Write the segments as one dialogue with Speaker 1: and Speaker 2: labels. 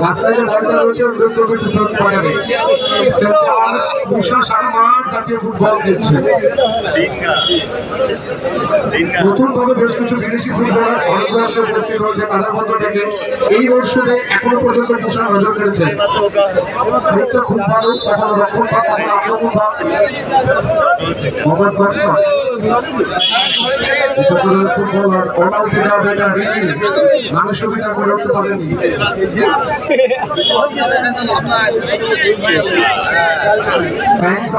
Speaker 1: রাস্তায় রয়েছে ফুটবল খেলছে। নতুন ভাবে বেশ কিছু বিদেশি ফুটবলার ভারতবর্ষে উপস্থিত হয়েছে, তাদের মধ্য থেকে এই মরশুমে এখনো পর্যন্ত তুষার নজর কেড়েছে। খুব ভালো, কখনো রক্ষণ ভাগ, কখনো আক্রমণ ভাগ। মোহাম্মদ বর্ষণ ফুটবলার অলআউটে যাবে, এটা রিকি মানুষ সুবিধা করে উঠতে পারেনি।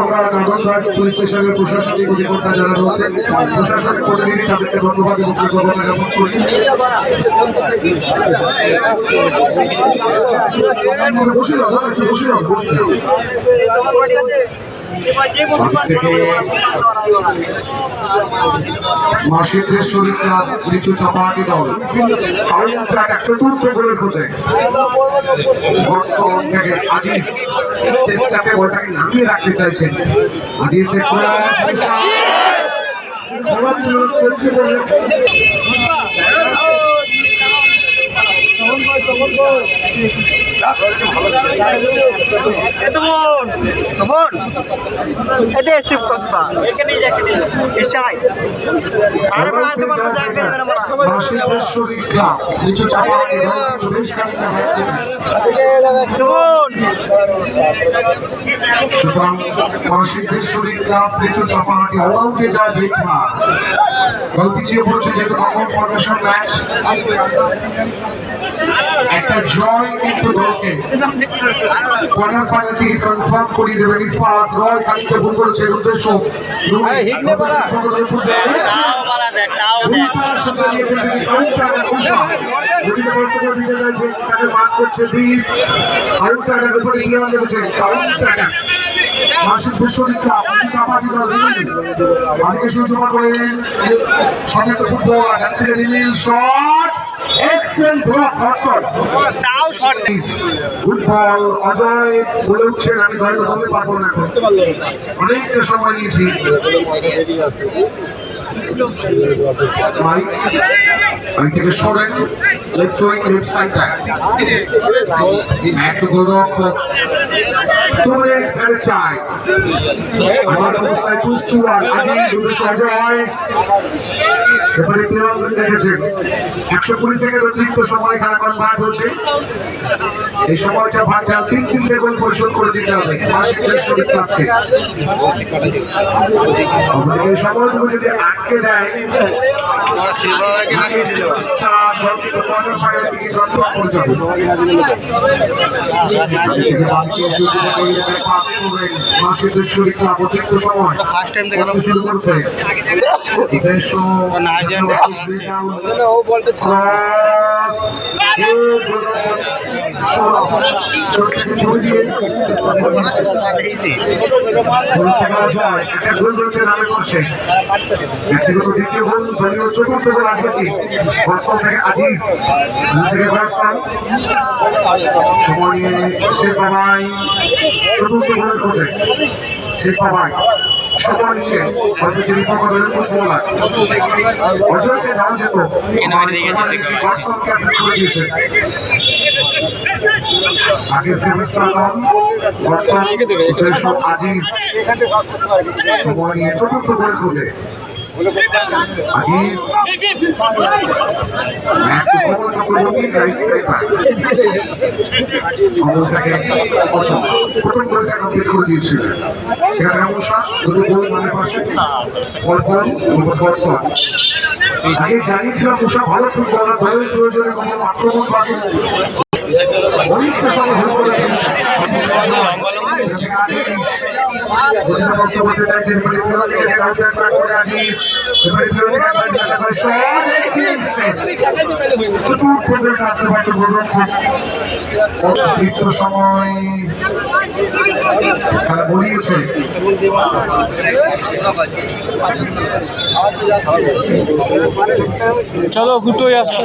Speaker 1: আমরা নাগরঘাট পুলিশ স্টেশনের প্রশাসনিক অধিকর্তা যারা রয়েছেন, প্রশাসনিক প্রতিনিধি, তাদেরকে ধন্যবাদ এবং কৃতজ্ঞতা জ্ঞাপন করি। মাসিদের শরীরটা কিছু চাপাটি দল চতুর্থ গোলের খোঁজে থেকে আজিজ চেষ্টাকে বলটাকে নামিয়ে রাখতে চাইছেন। আজিজ পিছিয়ে পড়েছে যেহেতু নবম ফরমেশন ম্যাচ। একটা জয় কিন্তু দলকে কোয়ার্টার ফাইনাল থেকে কনফার্ম করিয়ে দেবেন। ইস্পাত রয় খানিকটা ভুল করেছে, উদ্দেশ্য ফুটবল অজয় বলে উঠছেন, আমি দলে বলতে পারবো না, এখন অনেকটা সময় নিয়েছি। আমি থেকে Soren left wing left side back একটু গোলরক্ষক আমার অবস্থায় 2-1 আজি অজয় এবারে দেখেছেন 120 সেকেন্ড অতিরিক্ত সময় খেলা কনভার্ট হচ্ছে। এই সময়টা ভাটা 3-3 গোল পরিশোধ করে দিতে হবে মাসিকের শরীর প্রাপ্তি। এই সময়টুকু যদি আটকে দেয় অতিরিক্ত সময় শুরু করছে। চতুর্থ গোল আসবে কি বর্ষণ থেকে আজিজ সময় শেফা ভাই চতুর্থ গোলের খোঁজে। শেফা ভাই সময় নিচ্ছে ফুটবলার অজয়কে দেওয়া যেত, বর্ষণকে করে দিয়েছে। আগে সেমিস্টার বর্ষণ আজিজ সময় নিয়ে চতুর্থ গোলের খোঁজে। আগে জানিয়েছিলাম উষা ভালো ফুটবলার, দলের প্রয়োজনে কখনো আক্রমণ পাবে অনেকটা সময় করতে চাইছেন সময় বলিয়েছে।
Speaker 2: চলো গুটোই আসছে।